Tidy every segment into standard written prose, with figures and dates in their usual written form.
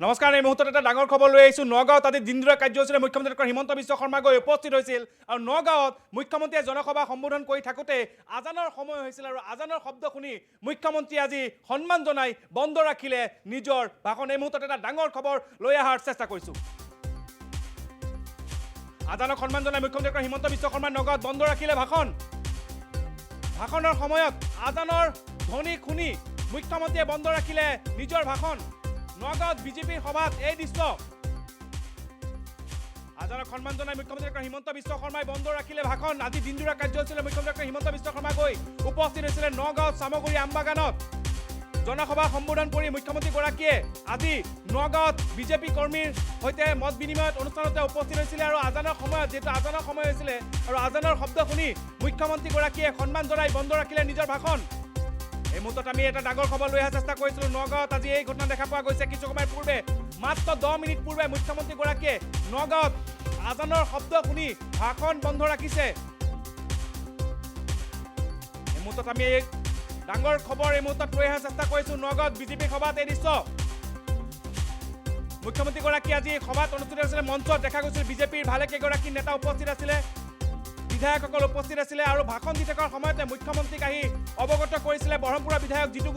নমস্কাৰ এই মুহূৰ্তত এটা ডাঙৰ খবৰ লৈ আহিছোঁ নগাঁৱত আজি দিনদুৰা কাৰ্যসূচীৰে মুখ্যমন্ত্ৰী ডক্টৰ হিমন্ত বিশ্ব শৰ্মা গৈ উপস্থিত হৈছিল আৰু নগাঁৱত মুখ্যমন্ত্ৰীয়ে জনসভা সম্বোধন কৰি থাকোঁতে আজানৰ সময় হৈছিল আৰু আজানৰ শব্দ শুনি মুখ্যমন্ত্ৰী আজি সন্মান জনাই বন্ধ ৰাখিলে নিজৰ ভাষণ এই মুহূৰ্তত এটা ডাঙৰ খবৰ লৈ অহাৰ চেষ্টা কৰিছোঁ আজানক সন্মান জনাই মুখ্যমন্ত্ৰী ডক্টৰ হিমন্ত বিশ্ব শৰ্মাই নগাঁৱত বন্ধ ৰাখিলে ভাষণৰ সময়ত আজানৰ ধ্বনি শুনি মুখ্যমন্ত্ৰীয়ে বন্ধ ৰাখিলে নিজৰ ভাষণ নগাঁৱত বিজেপিৰ সভাত এই দৃশ্য আজানক সন্মান জনাই মুখ্যমন্ত্ৰী ডক্টৰ হিমন্ত বিশ্ব শৰ্মাই বন্ধ ৰাখিলে ভাষণ আজি দিনদুৰা কাৰ্যসূচীৰে মুখ্যমন্ত্ৰী ডক্টৰ হিমন্ত বিশ্ব শৰ্মা গৈ উপস্থিত হৈছিলে নগাঁৱত চামগুৰি আমবাগানত জনসভা সম্বোধন কৰি মুখ্যমন্ত্ৰীগৰাকীয়ে আজি নগাঁৱত বিজেপি কৰ্মীৰ সৈতে মত বিনিময়ত অনুষ্ঠানতে উপস্থিত হৈছিলে আৰু আজানৰ সময়ত যেহেতু আজানৰ সময় হৈছিলে আৰু আজানৰ শব্দ শুনি মুখ্যমন্ত্ৰীগৰাকীয়ে সন্মান জনাই বন্ধ ৰাখিলে নিজৰ ভাষণ এই মুহূৰ্তত আমি এটা ডাঙৰ খবৰ লৈ অহাৰ চেষ্টা কৰিছিলোঁ নগাঁৱত আজি এই ঘটনা দেখা পোৱা গৈছে কিছু সময় পূৰ্বে মাত্ৰ 10 মিনিট পূৰ্বে মুখ্যমন্ত্ৰীগৰাকীয়ে নগাঁৱত আজানৰ শব্দ শুনি ভাষণ বন্ধ ৰাখিছে এই মুহূৰ্তত আমি এই ডাঙৰ খবৰ এই মুহূৰ্তত লৈ অহাৰ চেষ্টা কৰিছোঁ নগাঁৱত বিজেপি সভাত এই দৃশ্য মুখ্যমন্ত্ৰীগৰাকী আজি সভাত অনুষ্ঠিত হৈছিলে মঞ্চত দেখা গৈছিল বিজেপিৰ ভালেকেইগৰাকী নেতা উপস্থিত আছিলে বিধায়কসকল উপস্থিত আছিলে আৰু ভাষণ দি থকাৰ সময়তে মুখ্যমন্ত্ৰীক আহি অৱগত কৰিছিলে ব্ৰহ্মপুৰৰ বিধায়ক জিতু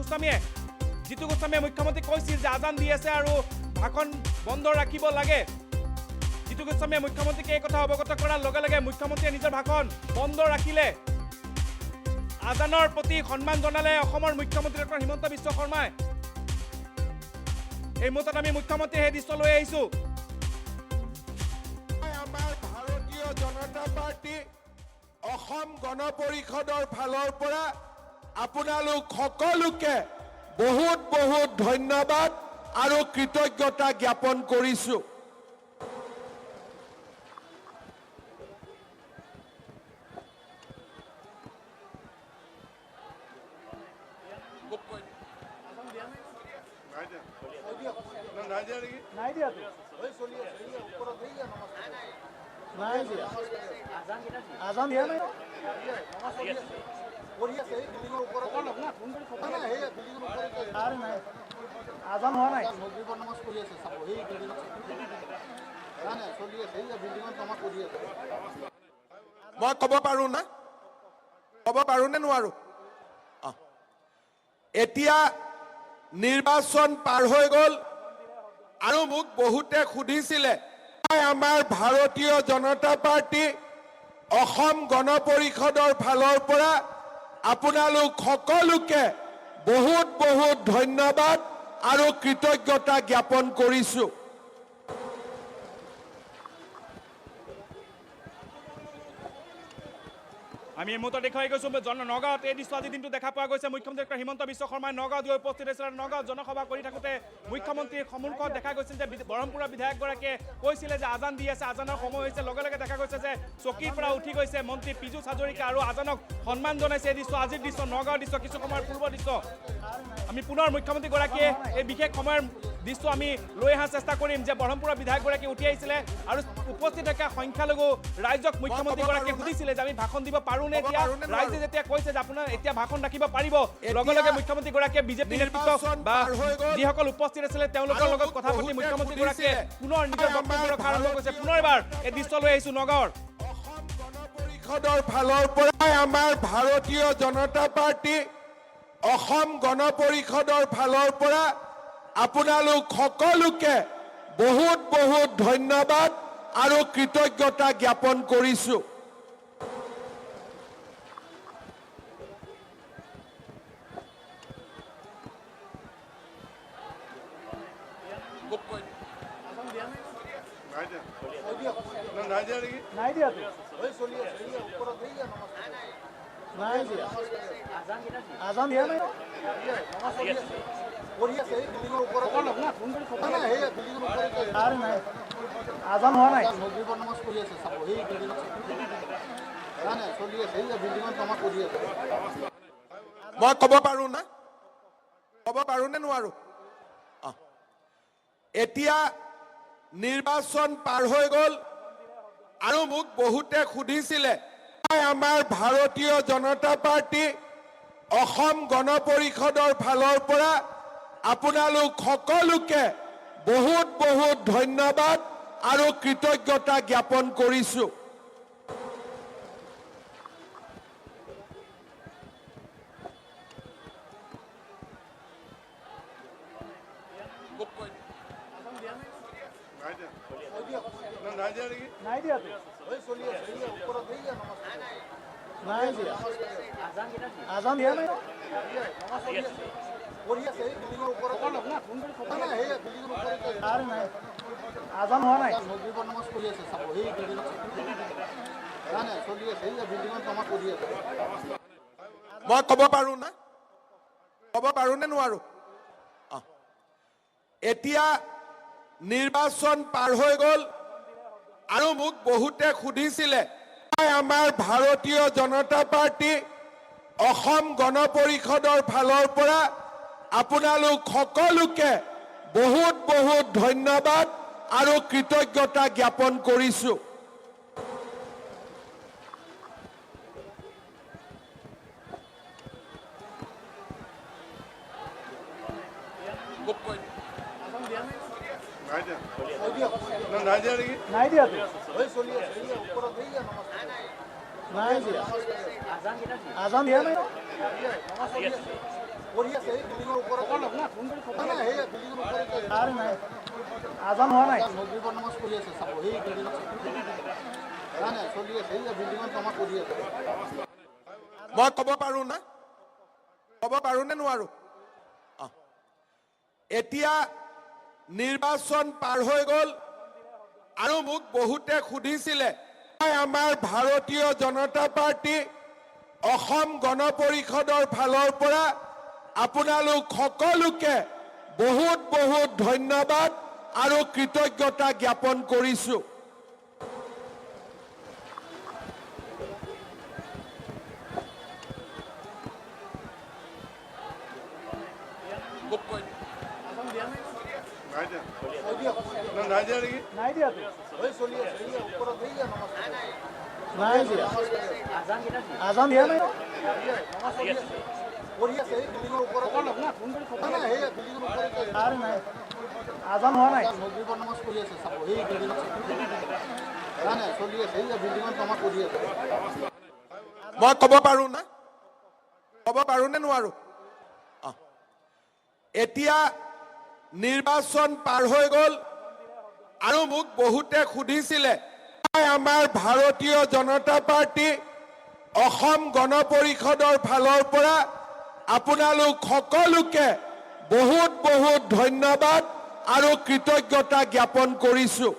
গোস্বামীয়ে মুখ্যমন্ত্ৰীক কৈছিল যে আজান দি আছে আৰু ভাষণ বন্ধ ৰাখিব লাগে জিতু গোস্বামীয়ে মুখ্যমন্ত্ৰীক এই কথা অৱগত কৰাৰ লগে লগে মুখ্যমন্ত্ৰীয়ে নিজৰ ভাষণ বন্ধ ৰাখিলে আজানৰ প্ৰতি সন্মান জনালে অসমৰ মুখ্যমন্ত্ৰী ডক্টৰ হিমন্ত বিশ্ব শৰ্মাই এই মুহূৰ্তত আমি মুখ্যমন্ত্ৰীৰ সেই দৃশ্য লৈ আহিছোঁ আমাৰ ভাৰতীয় জনতা পাৰ্টি অসম গণ পৰিষদৰ ফালৰ পৰা আপোনালোক সকলোকে বহুত বহুত ধন্যবাদ আৰু কৃতজ্ঞতা জ্ঞাপন কৰিছোঁ আজান দিয়া নাই আজান হোৱা নাই মই ক'ব পাৰোঁ না ক'ব পাৰোঁনে নোৱাৰোঁ এতিয়া নিৰ্বাচন পাৰ হৈ গ'ল আৰু মোক বহুতে সুধিছিলে আমাৰ ভাৰতীয় জনতা পাৰ্টি অসম গণ পৰিষদৰ ফালৰ পৰা আপোনালোক সকলোকে বহুত বহুত ধন্যবাদ আৰু কৃতজ্ঞতা জ্ঞাপন কৰিছোঁ আমি এই মুহূৰ্তত দেখুৱাই গৈছোঁ নগাঁৱত এই দৃশ্য আজি দিনটো দেখা পোৱা গৈছে মুখ্যমন্ত্ৰী ডক্টৰ হিমন্ত বিশ্ব শৰ্মাই নগাঁৱত গৈ উপস্থিত হৈছিল আৰু নগাঁৱত জনসভা কৰি থাকোঁতে মুখ্যমন্ত্ৰীৰ সন্মুখত দেখা গৈছিল যে ব্ৰহ্মপুৰৰ বিধায়কগৰাকীয়ে কৈছিলে যে আজান দি আছে আজানৰ সময় হৈছে লগে লগে দেখা গৈছে যে চকীৰ পৰা উঠি গৈছে মন্ত্ৰী পীযুষ হাজৰিকা আৰু আজানক সন্মান জনাইছে এই দৃশ্য আজিৰ দৃশ্য নগাঁৱৰ দৃশ্য কিছু সময়ৰ পূৰ্বৰ দৃশ্য আমি পুনৰ মুখ্যমন্ত্ৰীগৰাকীয়ে এই বিশেষ সময়ৰ দৃশ্য আমি লৈ অহাৰ চেষ্টা কৰিম যে ব্ৰহ্মপুৰৰ বিধায়কগৰাকী উঠি আহিছিলে আৰু উপস্থিত থকা সংখ্যালঘু ৰাইজক মুখ্যমন্ত্ৰীগৰাকীয়ে সুধিছিলে যে আমি ভাষণ দিব পাৰোঁনে এতিয়া ৰাইজে যেতিয়া কৈছে যে আপোনাৰ এতিয়া ভাষণ ৰাখিব পাৰিব লগে লগে মুখ্যমন্ত্ৰীগৰাকীয়ে বিজেপি নেতৃত্ব বা যিসকল উপস্থিত আছিলে তেওঁলোকৰ লগত কথা পাতি মুখ্যমন্ত্ৰীগৰাকীয়ে পুনৰ নিজৰ বক্তব্য ৰখা আৰম্ভ কৰিছে পুনৰ এবাৰ এই দৃশ্য লৈ আহিছোঁ নগাঁৱৰ অসম গণ পৰিষদৰ ফালৰ পৰাই আমাৰ ভাৰতীয় জনতা পাৰ্টি অসম গণ পৰিষদৰ ফালৰ পৰা আপোনালোক সকলোকে বহুত বহুত ধন্যবাদ আৰু কৃতজ্ঞতা জ্ঞাপন কৰিছোঁ নাই দিয়া আজান দিয়া নাই আজান হোৱা নাই মই ক'ব পাৰোঁ না ক'ব পাৰোঁনে নোৱাৰোঁ এতিয়া নিৰ্বাচন পাৰ হৈ গ'ল আৰু মোক বহুতে সুধিছিলে আমাৰ ভাৰতীয় জনতা পাৰ্টি অসম গণ পৰিষদৰ ফালৰ পৰা আপোনালোক সকলোকে বহুত বহুত ধন্যবাদ আৰু কৃতজ্ঞতা জ্ঞাপন কৰিছোঁ। নাই দিয়া তো নাই দিয়া আজান দিয়া নাই আৰে নাই আজান হোৱা নাই মই ক'ব পাৰোঁ না? ক'ব পাৰোঁ নে নোৱাৰোঁ? এতিয়া নিৰ্বাচন পাৰ হৈ গ'ল আৰু মোক বহুতে সুধিছিলে আমাৰ ভাৰতীয় জনতা পাৰ্টি অসম গণ পৰিষদৰ ফালৰ পৰা আপোনালোক সকলোকে বহুত বহুত ধন্যবাদ আৰু কৃতজ্ঞতা জ্ঞাপন কৰিছোঁ। নাই দিয়া তো নাই দিয়া আজান দিয়া নাই আৰে নাই আজান হোৱা নাই মই ক'ব পাৰোঁ না? ক'ব পাৰোঁ নে নোৱাৰোঁ? এতিয়া নিৰ্বাচন পাৰ হৈ গ'ল আৰু মোক বহুতে সুধিছিলে আমাৰ ভাৰতীয় জনতা পাৰ্টি অসম গণ পৰিষদৰ ফালৰ পৰা আপোনালোক সকলোকে বহুত বহুত ধন্যবাদ আৰু কৃতজ্ঞতা জ্ঞাপন কৰিছোঁ। নাই দিয়া তো নাই দিয়া আজান দিয়া নাই আৰে নাই আজান হোৱা নাই মই ক'ব পাৰোঁ না? ক'ব পাৰোঁ নে নোৱাৰোঁ? এতিয়া নিৰ্বাচন পাৰ হৈ গ'ল আৰু মোক বহুতে সুধিছিলে আমাৰ ভাৰতীয় জনতা পাৰ্টি অসম গণ পৰিষদৰ ফালৰ পৰা আপোনালোক সকলোকে বহুত বহুত ধন্যবাদ আৰু কৃতজ্ঞতা জ্ঞাপন কৰিছোঁ।